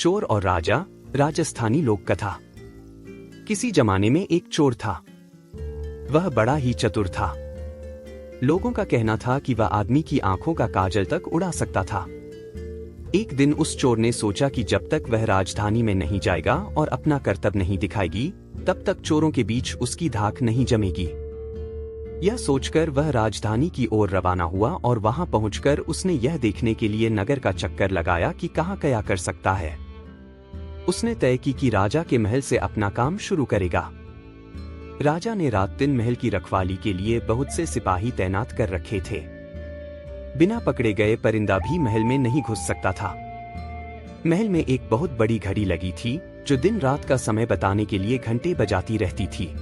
चोर और राजा, राजस्थानी लोक कथा। किसी जमाने में एक चोर था। वह बड़ा ही चतुर था। लोगों का कहना था कि वह आदमी की आंखों का काजल तक उड़ा सकता था। एक दिन उस चोर ने सोचा कि जब तक वह राजधानी में नहीं जाएगा और अपना करतब नहीं दिखाएगी, तब तक चोरों के बीच उसकी धाक नहीं जमेगी। यह सोचकर वह राजधानी की ओर रवाना हुआ और वहां पहुंचकर उसने यह देखने के लिए नगर का चक्कर लगाया कि कहां क्या कर सकता है। उसने तय की कि राजा के महल से अपना काम शुरू करेगा। राजा ने रात दिन महल की रखवाली के लिए बहुत से सिपाही तैनात कर रखे थे। बिना पकड़े गए परिंदा भी महल में नहीं घुस सकता था। महल में एक बहुत बड़ी घड़ी लगी थी जो दिन रात का समय बताने के लिए घंटे बजाती रहती थी।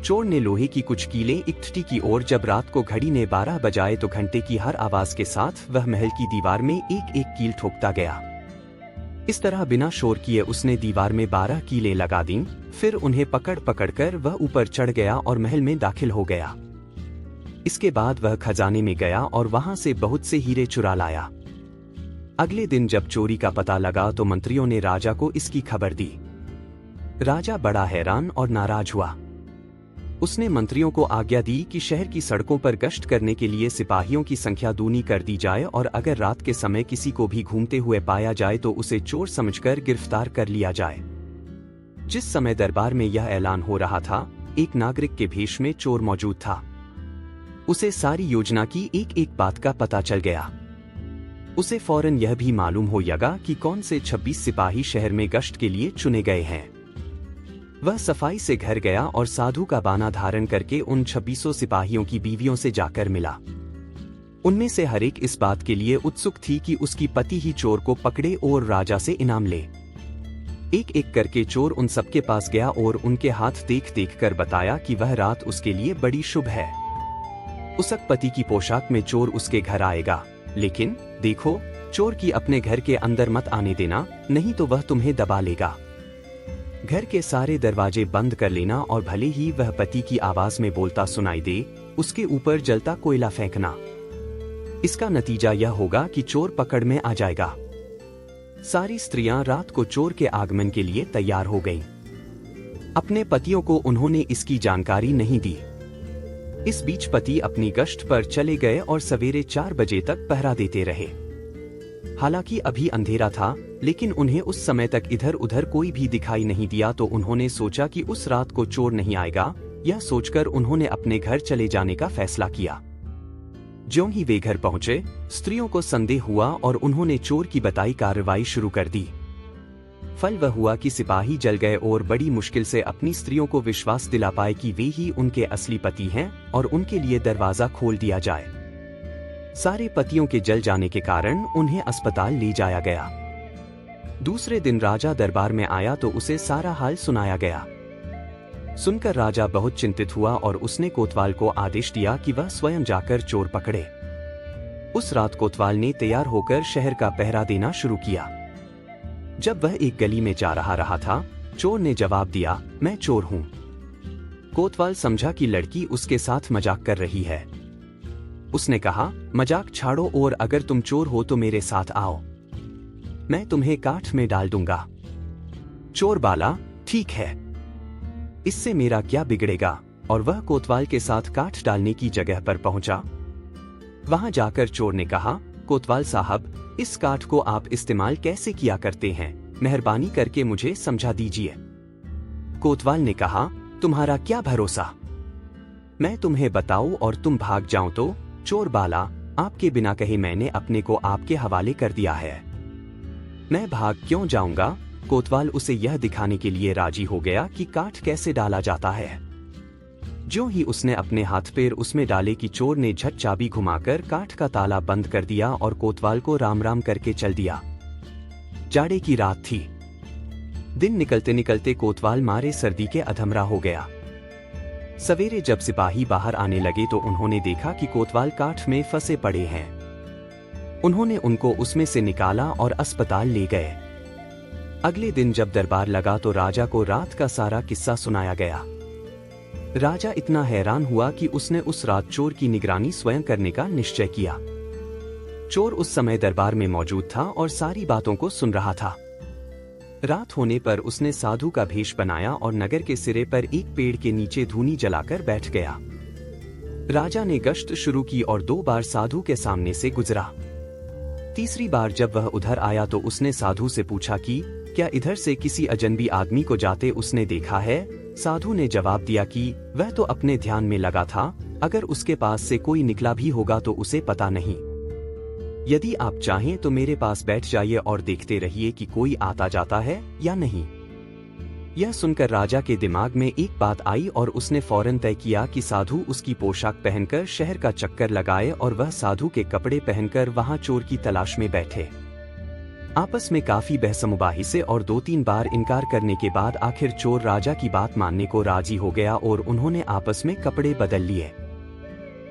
चोर ने लोहे की कुछ कीलें इकट्ठी की और जब रात को घड़ी ने 12 बजाए तो घंटे की हर आवाज के साथ वह महल की दीवार में एक एक कील ठोकता गया। इस तरह बिना शोर किए उसने दीवार में 12 कीलें लगा दीं, फिर उन्हें पकड़ पकड़कर वह ऊपर चढ़ गया और महल में दाखिल हो गया। इसके बाद वह खजाने में गया और वहां से बहुत से हीरे चुरा लाया। अगले दिन जब चोरी का पता लगा तो मंत्रियों ने राजा को इसकी खबर दी। राजा बड़ा हैरान और नाराज हुआ। उसने मंत्रियों को आज्ञा दी कि शहर की सड़कों पर गश्त करने के लिए सिपाहियों की संख्या दूनी कर दी जाए और अगर रात के समय किसी को भी घूमते हुए पाया जाए तो उसे चोर समझकर गिरफ्तार कर लिया जाए। जिस समय दरबार में यह ऐलान हो रहा था, एक नागरिक के भेष में चोर मौजूद था। उसे सारी योजना की एक एक बात का पता चल गया। उसे फौरन यह भी मालूम हो गया कि कौन से 26 सिपाही शहर में गश्त के लिए चुने गए हैं। वह सफाई से घर गया और साधु का बाना धारण करके उन 26 सिपाहियों की बीवियों से जाकर मिला। उनमें से हर एक इस बात के लिए उत्सुक थी कि उसकी पति ही चोर को पकड़े और राजा से इनाम ले। एक एक करके चोर उन सबके पास गया और उनके हाथ देख देख कर बताया कि वह रात उसके लिए बड़ी शुभ है। उसक पति की पोशाक में चोर उसके घर आएगा, लेकिन देखो, चोर की अपने घर के अंदर मत आने देना, नहीं तो वह तुम्हें दबा लेगा। घर के सारे दरवाजे बंद कर लेना और भले ही वह पति की आवाज में बोलता सुनाई दे, उसके ऊपर जलता कोयला फेंकना। इसका नतीजा यह होगा कि चोर पकड़ में आ जाएगा। सारी स्त्रियां रात को चोर के आगमन के लिए तैयार हो गईं। अपने पतियों को उन्होंने इसकी जानकारी नहीं दी। इस बीच पति अपनी गश्त पर चले गए और सवेरे 4 बजे तक पहरा देते रहे। हालांकि अभी अंधेरा था, लेकिन उन्हें उस समय तक इधर उधर कोई भी दिखाई नहीं दिया तो उन्होंने सोचा कि उस रात को चोर नहीं आएगा। यह सोचकर उन्होंने अपने घर चले जाने का फैसला किया। ज्यों ही वे घर पहुंचे, स्त्रियों को संदेह हुआ और उन्होंने चोर की बताई कार्रवाई शुरू कर दी। फल वह हुआ कि सिपाही जल गए और बड़ी मुश्किल से अपनी स्त्रियों को विश्वास दिला पाए कि वे ही उनके असली पति हैं और उनके लिए दरवाजा खोल दिया जाए। सारे पतियों के जल जाने के कारण उन्हें अस्पताल ले जाया गया। दूसरे दिन राजा दरबार में आया तो उसे सारा हाल सुनाया गया। सुनकर राजा बहुत चिंतित हुआ और उसने कोतवाल को आदेश दिया कि वह स्वयं जाकर चोर पकड़े। उस रात कोतवाल ने तैयार होकर शहर का पहरा देना शुरू किया। जब वह एक गली में जा रहा था, चोर ने जवाब दिया, मैं चोर हूं। कोतवाल समझा कि लड़की उसके साथ मजाक कर रही है। उसने कहा, मजाक छाड़ो और अगर तुम चोर हो तो मेरे साथ आओ, मैं तुम्हें काठ में डाल दूंगा। चोर बोला, ठीक है, इससे मेरा क्या बिगड़ेगा, और वह कोतवाल के साथ काठ डालने की जगह पर पहुंचा। वहां जाकर चोर ने कहा, कोतवाल साहब, इस काठ को आप इस्तेमाल कैसे किया करते हैं, मेहरबानी करके मुझे समझा दीजिए। कोतवाल ने कहा, तुम्हारा क्या भरोसा, मैं तुम्हें बताऊं और तुम भाग जाओ तो? चोर बोला, आपके बिना कहे मैंने अपने को आपके हवाले कर दिया है, मैं भाग क्यों जाऊंगा? कोतवाल उसे यह दिखाने के लिए राजी हो गया कि काठ कैसे डाला जाता है। ज्यों ही उसने अपने हाथ पैर उसमें डाले कि चोर ने झट चाबी घुमाकर काठ का ताला बंद कर दिया और कोतवाल को राम राम करके चल दिया। जाड़े की रात थी। दिन निकलते निकलते कोतवाल मारे सर्दी के अधमरा हो गया। सवेरे जब सिपाही बाहर आने लगे तो उन्होंने देखा कि कोतवाल काठ में फंसे पड़े हैं। उन्होंने उनको उसमें से निकाला और अस्पताल ले गए। अगले दिन जब दरबार लगा तो राजा को रात का सारा किस्सा सुनाया गया। राजा इतना हैरान हुआ कि उसने उस रात चोर की निगरानी स्वयं करने का निश्चय किया। चोर उस समय दरबार में मौजूद था और सारी बातों को सुन रहा था। रात होने पर उसने साधु का भेष बनाया और नगर के सिरे पर एक पेड़ के नीचे धूनी जलाकर बैठ गया। राजा ने गश्त शुरू की और 2 बार साधु के सामने से गुजरा। तीसरी बार जब वह उधर आया तो उसने साधु से पूछा कि क्या इधर से किसी अजनबी आदमी को जाते उसने देखा है। साधु ने जवाब दिया कि वह तो अपने ध्यान में लगा था, अगर उसके पास से कोई निकला भी होगा तो उसे पता नहीं। यदि आप चाहें तो मेरे पास बैठ जाइए और देखते रहिए कि कोई आता जाता है या नहीं। यह सुनकर राजा के दिमाग में एक बात आई और उसने फौरन तय किया कि साधु उसकी पोशाक पहनकर शहर का चक्कर लगाए और वह साधु के कपड़े पहनकर वहां चोर की तलाश में बैठे। आपस में काफी बहसमुबाही से और 2-3 बार इनकार करने के बाद आखिर चोर राजा की बात मानने को राजी हो गया और उन्होंने आपस में कपड़े बदल लिए।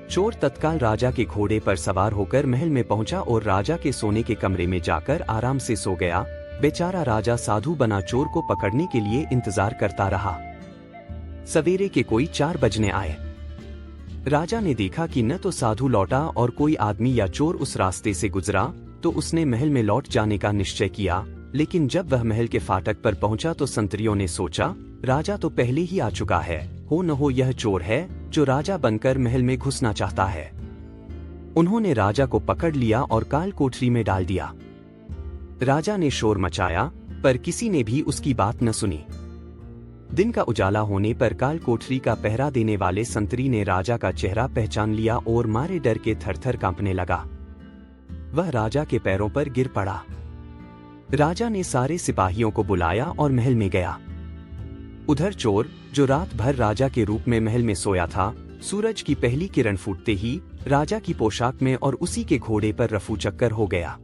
चोर तत्काल राजा के घोड़े पर सवार होकर महल में पहुंचा और राजा के सोने के कमरे में जाकर आराम से सो गया। बेचारा राजा साधु बना चोर को पकड़ने के लिए इंतजार करता रहा। सवेरे के कोई 4 बजने आए। राजा ने देखा कि न तो साधु लौटा और कोई आदमी या चोर उस रास्ते से गुजरा, तो उसने महल में लौट जाने का निश्चय किया। लेकिन जब वह महल के फाटक पर पहुंचा तो संतरियों ने सोचा, राजा तो पहले ही आ चुका है, हो न हो यह चोर है जो राजा बनकर महल में घुसना चाहता है। उन्होंने राजा को पकड़ लिया और काल कोठरी में डाल दिया। राजा ने शोर मचाया पर किसी ने भी उसकी बात न सुनी। दिन का उजाला होने पर काल कोठरी का पहरा देने वाले संतरी ने राजा का चेहरा पहचान लिया और मारे डर के थरथर कांपने लगा। वह राजा के पैरों पर गिर पड़ा। राजा ने सारे सिपाहियों को बुलाया और महल में गया। उधर चोर, जो रात भर राजा के रूप में महल में सोया था, सूरज की पहली किरण फूटते ही राजा की पोशाक में और उसी के घोड़े पर रफू चक्कर हो गया।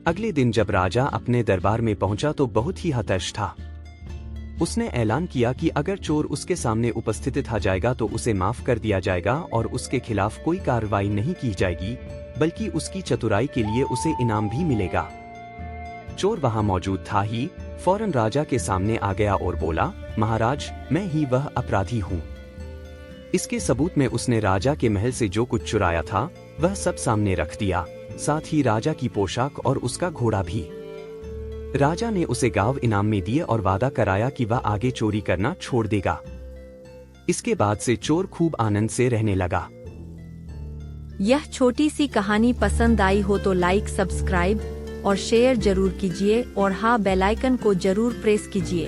अगले दिन जब राजा अपने दरबार में पहुंचा तो बहुत ही हताश था। उसने ऐलान किया कि अगर चोर उसके सामने उपस्थित आ जाएगा तो उसे माफ कर दिया जाएगा और उसके खिलाफ कोई कार्रवाई नहीं की जाएगी, बल्कि उसकी चतुराई के लिए उसे इनाम भी मिलेगा। चोर वहां मौजूद था ही फौरन राजा के सामने आ गया और बोला, महाराज, मैं ही वह अपराधी हूँ। इसके सबूत में उसने राजा के महल से जो कुछ चुराया था वह सब सामने रख दिया, साथ ही राजा की पोशाक और उसका घोड़ा भी। राजा ने उसे गाँव इनाम में दिए और वादा कराया कि वह आगे चोरी करना छोड़ देगा। इसके बाद से चोर खूब आनंद से रहने लगा। यह छोटी सी कहानी पसंद आई हो तो लाइक, सब्सक्राइब और शेयर जरूर कीजिए और हाँ, बेल आइकन को जरूर प्रेस कीजिए।